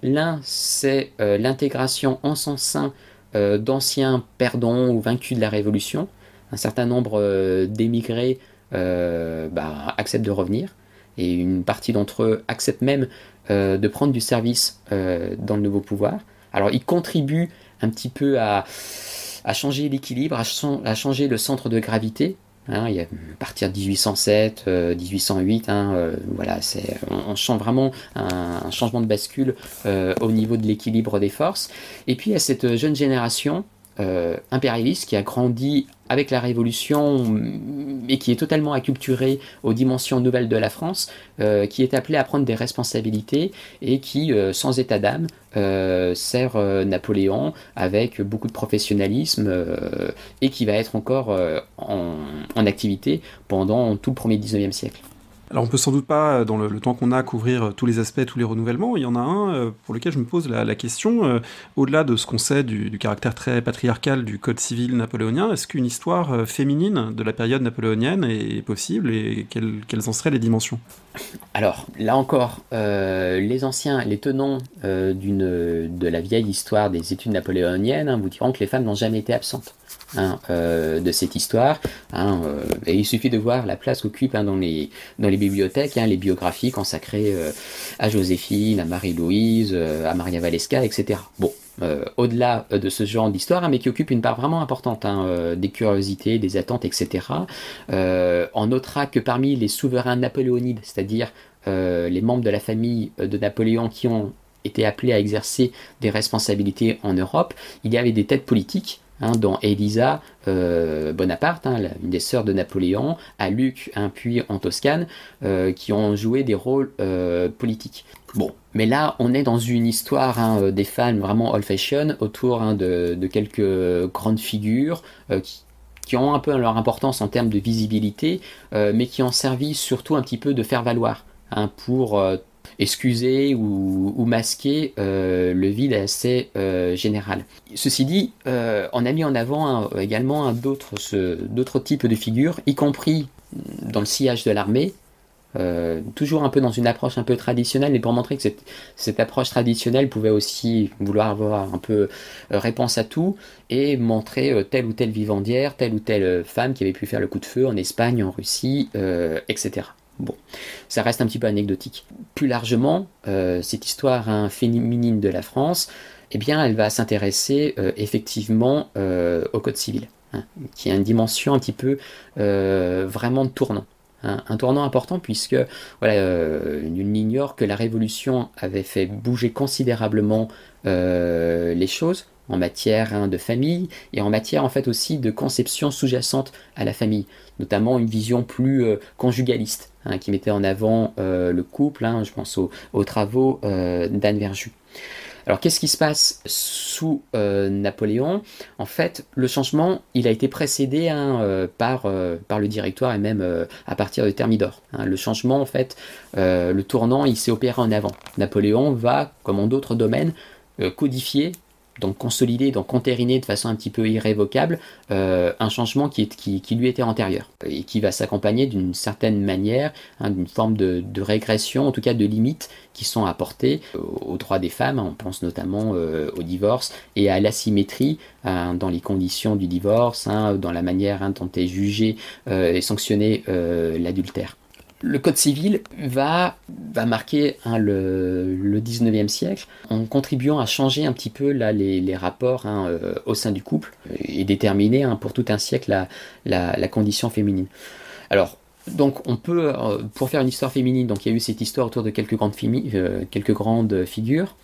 L'un, c'est l'intégration en son sein d'anciens perdants ou vaincus de la Révolution. Un certain nombre d'émigrés acceptent de revenir, et une partie d'entre eux acceptent même de prendre du service dans le nouveau pouvoir. Alors ils contribuent un petit peu à changer l'équilibre, à changer le centre de gravité. Il y a, à partir de 1807, 1808, voilà, on sent vraiment un changement de bascule au niveau de l'équilibre des forces. Et puis il y a cette jeune génération impérialiste qui a grandi avec la Révolution et qui est totalement acculturée aux dimensions nouvelles de la France, qui est appelée à prendre des responsabilités et qui, sans état d'âme, sert Napoléon avec beaucoup de professionnalisme et qui va être encore en activité pendant tout le premier 19e siècle. Alors on peut sans doute pas, dans le temps qu'on a, couvrir tous les aspects, tous les renouvellements. Il y en a un pour lequel je me pose la question, au-delà de ce qu'on sait du caractère très patriarcal du code civil napoléonien, est-ce qu'une histoire féminine de la période napoléonienne est possible, et quelles en seraient les dimensions ? Alors, là encore, les anciens, les tenants de la vieille histoire des études napoléoniennes vous diront que les femmes n'ont jamais été absentes de cette histoire. Et il suffit de voir la place qu'occupent dans les bibliothèques les biographies consacrées à Joséphine, à Marie-Louise, à Maria Walewska, etc. Bon, au-delà de ce genre d'histoire, mais qui occupe une part vraiment importante des curiosités, des attentes, etc. On notera que parmi les souverains napoléonides, c'est-à-dire les membres de la famille de Napoléon qui ont été appelés à exercer des responsabilités en Europe, il y avait des têtes politiques, dont Elisa Bonaparte, une des sœurs de Napoléon, à Lucques, puis en Toscane, qui ont joué des rôles politiques. Bon, mais là, on est dans une histoire des femmes vraiment old-fashioned, autour de quelques grandes figures qui ont un peu leur importance en termes de visibilité, mais qui ont servi surtout un petit peu de faire valoir pour excuser ou masquer le vide assez général. Ceci dit, on a mis en avant également d'autres types de figures, y compris dans le sillage de l'armée, toujours un peu dans une approche un peu traditionnelle, mais pour montrer que cette approche traditionnelle pouvait aussi vouloir avoir un peu réponse à tout, et montrer telle ou telle vivandière, telle ou telle femme qui avait pu faire le coup de feu en Espagne, en Russie, etc. Bon, ça reste un petit peu anecdotique. Plus largement, cette histoire féminine de la France, eh bien, elle va s'intéresser effectivement au Code civil, qui a une dimension un petit peu vraiment de tournant. Un tournant important puisque nul n'ignore que la Révolution avait fait bouger considérablement les choses en matière de famille et en matière en fait aussi de conception sous-jacente à la famille, notamment une vision plus conjugaliste qui mettait en avant le couple, je pense aux travaux d'Anne Verjus. Alors qu'est-ce qui se passe sous Napoléon? En fait, le changement, il a été précédé par le Directoire et même à partir de Thermidor. Le changement, en fait, le tournant, il s'est opéré en avant. Napoléon va, comme en d'autres domaines, codifier, donc consolider, donc entériner de façon un petit peu irrévocable un changement qui lui était antérieur et qui va s'accompagner d'une certaine manière, d'une forme de régression, en tout cas de limites qui sont apportées aux droits des femmes. On pense notamment au divorce et à l'asymétrie dans les conditions du divorce, dans la manière dont est jugé et sanctionné l'adultère. Le Code civil va marquer le 19e siècle en contribuant à changer un petit peu les rapports au sein du couple et déterminer pour tout un siècle la condition féminine. Alors, donc on peut, pour faire une histoire féminine, donc il y a eu cette histoire autour de quelques grandes figures.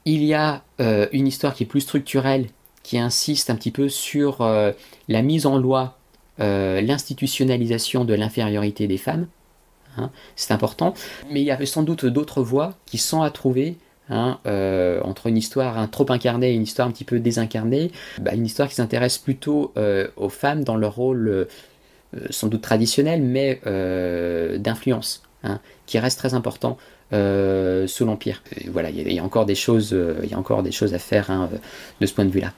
Il y a une histoire qui est plus structurelle, qui insiste un petit peu sur la mise en loi, l'institutionnalisation de l'infériorité des femmes. C'est important, mais il y avait sans doute d'autres voies qui sont à trouver entre une histoire trop incarnée et une histoire un petit peu désincarnée, une histoire qui s'intéresse plutôt aux femmes dans leur rôle sans doute traditionnel, mais d'influence, qui reste très important sous l'Empire. Et voilà, il y a encore des choses à faire de ce point de vue-là.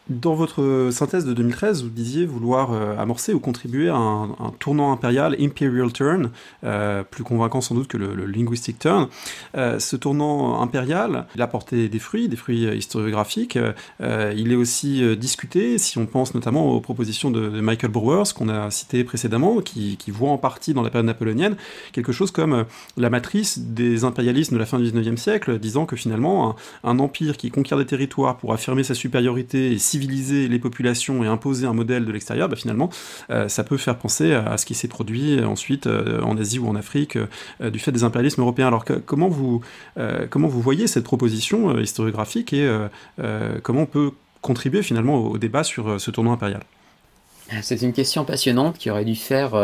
Dans votre synthèse de 2013, vous disiez vouloir amorcer ou contribuer à un tournant impérial, imperial turn, plus convaincant sans doute que le linguistic turn. Ce tournant impérial, il a porté des fruits historiographiques. Il est aussi discuté, si on pense notamment aux propositions de Michael Brewers, qu'on a cité précédemment, qui voit en partie dans la période napoléonienne quelque chose comme la matrice des impérialismes de la fin du 19e siècle, disant que finalement, un empire qui conquiert des territoires pour affirmer sa supériorité et civiliser les populations et imposer un modèle de l'extérieur, finalement, ça peut faire penser à ce qui s'est produit ensuite en Asie ou en Afrique du fait des impérialismes européens. Alors comment vous voyez cette proposition historiographique et comment on peut contribuer finalement au débat sur ce tournant impérial? C'est une question passionnante qui aurait dû faire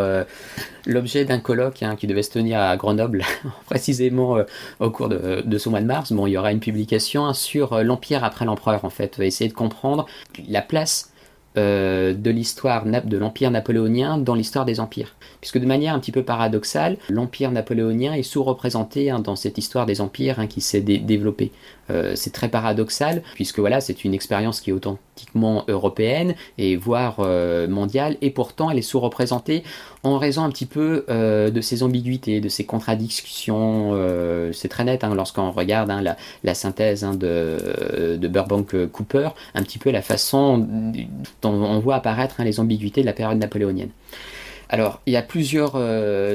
l'objet d'un colloque qui devait se tenir à Grenoble, précisément au cours de ce mois de mars. Bon, il y aura une publication sur l'Empire après l'Empereur, en fait. On va essayer de comprendre la place de l'histoire de l'Empire napoléonien dans l'histoire des empires. Puisque de manière un petit peu paradoxale, l'Empire napoléonien est sous-représenté dans cette histoire des empires qui s'est développée. C'est très paradoxal, puisque c'est une expérience qui est authentiquement européenne, et voire mondiale, et pourtant elle est sous-représentée en raison un petit peu de ses ambiguïtés, de ses contradictions. C'est très net lorsqu'on regarde la synthèse de Burbank Cooper, un petit peu la façon dont on voit apparaître les ambiguïtés de la période napoléonienne. Alors, il y a plusieurs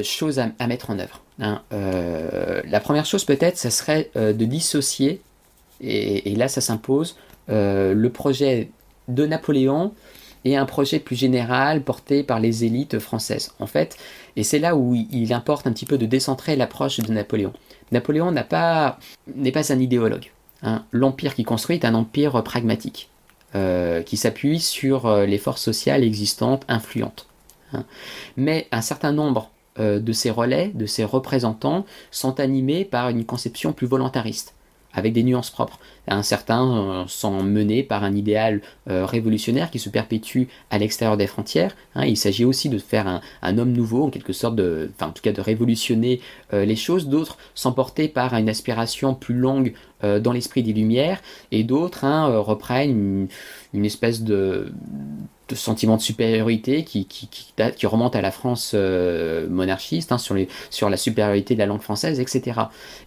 choses à mettre en œuvre. La première chose peut-être, ça serait de dissocier, et là ça s'impose, le projet de Napoléon et un projet plus général porté par les élites françaises. En fait, et c'est là où il importe un petit peu de décentrer l'approche de Napoléon. Napoléon n'est pas un idéologue. L'empire qu'il construit est un empire pragmatique, qui s'appuie sur les forces sociales existantes, influentes. Mais un certain nombre de ces relais, de ces représentants, sont animés par une conception plus volontariste. avec des nuances propres. Certains sont menés par un idéal révolutionnaire qui se perpétue à l'extérieur des frontières. Il s'agit aussi de faire un homme nouveau, en quelque sorte, en tout cas de révolutionner les choses. D'autres sont portés par une aspiration plus longue dans l'esprit des Lumières, et d'autres reprennent une espèce de sentiment de supériorité qui remonte à la France monarchiste, sur la supériorité de la langue française, etc.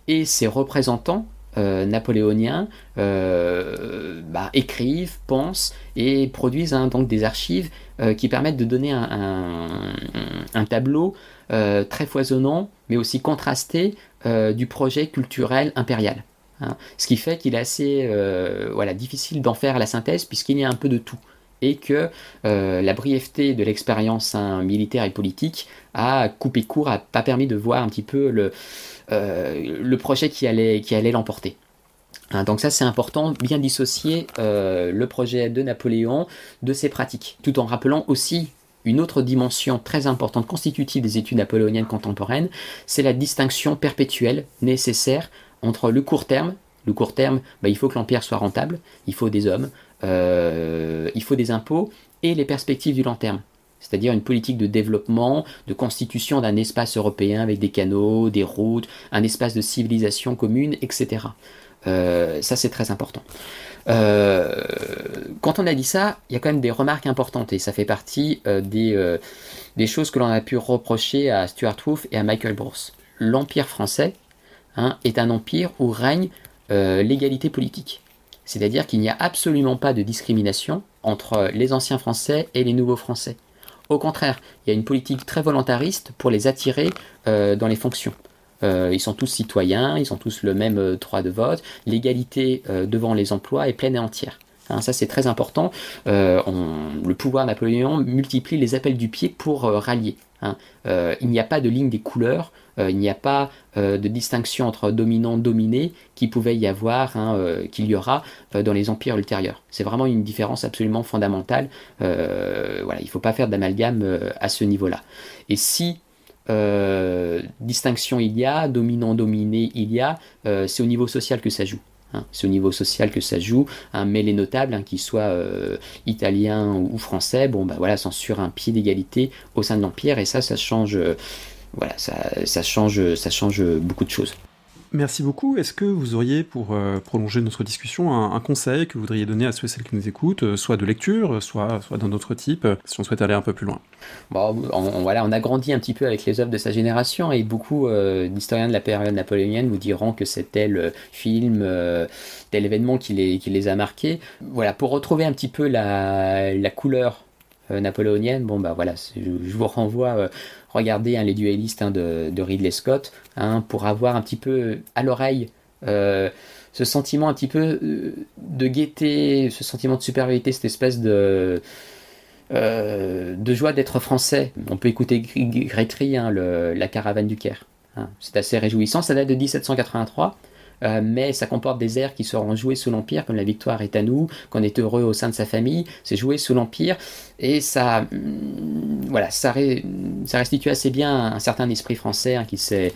Et ces représentants napoléoniens écrivent, pensent et produisent donc des archives qui permettent de donner un tableau très foisonnant, mais aussi contrasté du projet culturel impérial. Ce qui fait qu'il est assez difficile d'en faire la synthèse, puisqu'il y a un peu de tout. Et que la brièveté de l'expérience militaire et politique a coupé court, n'a pas permis de voir un petit peu le projet qui allait l'emporter. Donc ça, c'est important, bien dissocier le projet de Napoléon de ses pratiques, tout en rappelant aussi une autre dimension très importante constitutive des études napoléoniennes contemporaines, c'est la distinction perpétuelle nécessaire entre le court terme. Le court terme, il faut que l'empire soit rentable, il faut des hommes, il faut des impôts, et les perspectives du long terme, c'est-à-dire une politique de développement, de constitution d'un espace européen avec des canaux, des routes, un espace de civilisation commune, etc. Ça, c'est très important. Quand on a dit ça, il y a quand même des remarques importantes, et ça fait partie des choses que l'on a pu reprocher à Stuart Wolf et à Michael Bruce. L'Empire français est un empire où règne l'égalité politique. C'est-à-dire qu'il n'y a absolument pas de discrimination entre les anciens Français et les nouveaux Français. Au contraire, il y a une politique très volontariste pour les attirer dans les fonctions. Ils sont tous citoyens, ils ont tous le même droit de vote, l'égalité devant les emplois est pleine et entière. Ça, c'est très important. Le pouvoir napoléonien multiplie les appels du pied pour rallier. Il n'y a pas de ligne des couleurs, il n'y a pas de distinction entre dominant-dominé qu'il pouvait y avoir, qu'il y aura dans les empires ultérieurs. C'est vraiment une différence absolument fondamentale. Il ne faut pas faire d'amalgame à ce niveau-là. Et si distinction il y a, dominant-dominé il y a, c'est au niveau social que ça joue. C'est au niveau social que ça joue, mais les notables, qu'ils soient italiens ou français, sont sur un pied d'égalité au sein de l'Empire, et ça change, ça change beaucoup de choses. Merci beaucoup. Est-ce que vous auriez, pour prolonger notre discussion, un conseil que vous voudriez donner à ceux et celles qui nous écoutent, soit de lecture, soit d'un autre type, si on souhaite aller un peu plus loin? On a grandi un petit peu avec les œuvres de sa génération, et beaucoup d'historiens de la période napoléonienne vous diront que c'est tel film, tel événement qui les a marqués. Pour retrouver un petit peu la couleur napoléonienne, je vous renvoie regarder les duellistes de Ridley Scott, pour avoir un petit peu à l'oreille ce sentiment un petit peu de gaieté, ce sentiment de supériorité, cette espèce de joie d'être français. On peut écouter Grétry, La caravane du Caire. C'est assez réjouissant, ça date de 1783. Mais ça comporte des airs qui seront joués sous l'Empire, comme La victoire est à nous, qu'on est heureux au sein de sa famille. C'est joué sous l'Empire, et ça restitue assez bien un certain esprit français qui s'est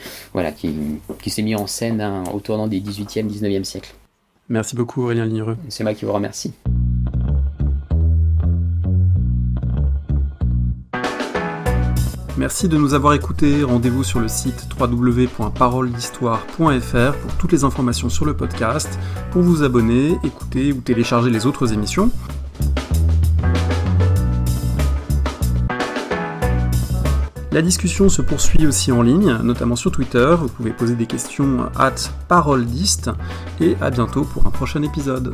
mis en scène au tournant des 18e, 19e siècles. Merci beaucoup Aurélien Lignereux. C'est moi qui vous remercie. Merci de nous avoir écoutés. Rendez-vous sur le site www.paroledhistoire.fr pour toutes les informations sur le podcast, pour vous abonner, écouter ou télécharger les autres émissions. La discussion se poursuit aussi en ligne, notamment sur Twitter. Vous pouvez poser des questions @paroledist, et à bientôt pour un prochain épisode.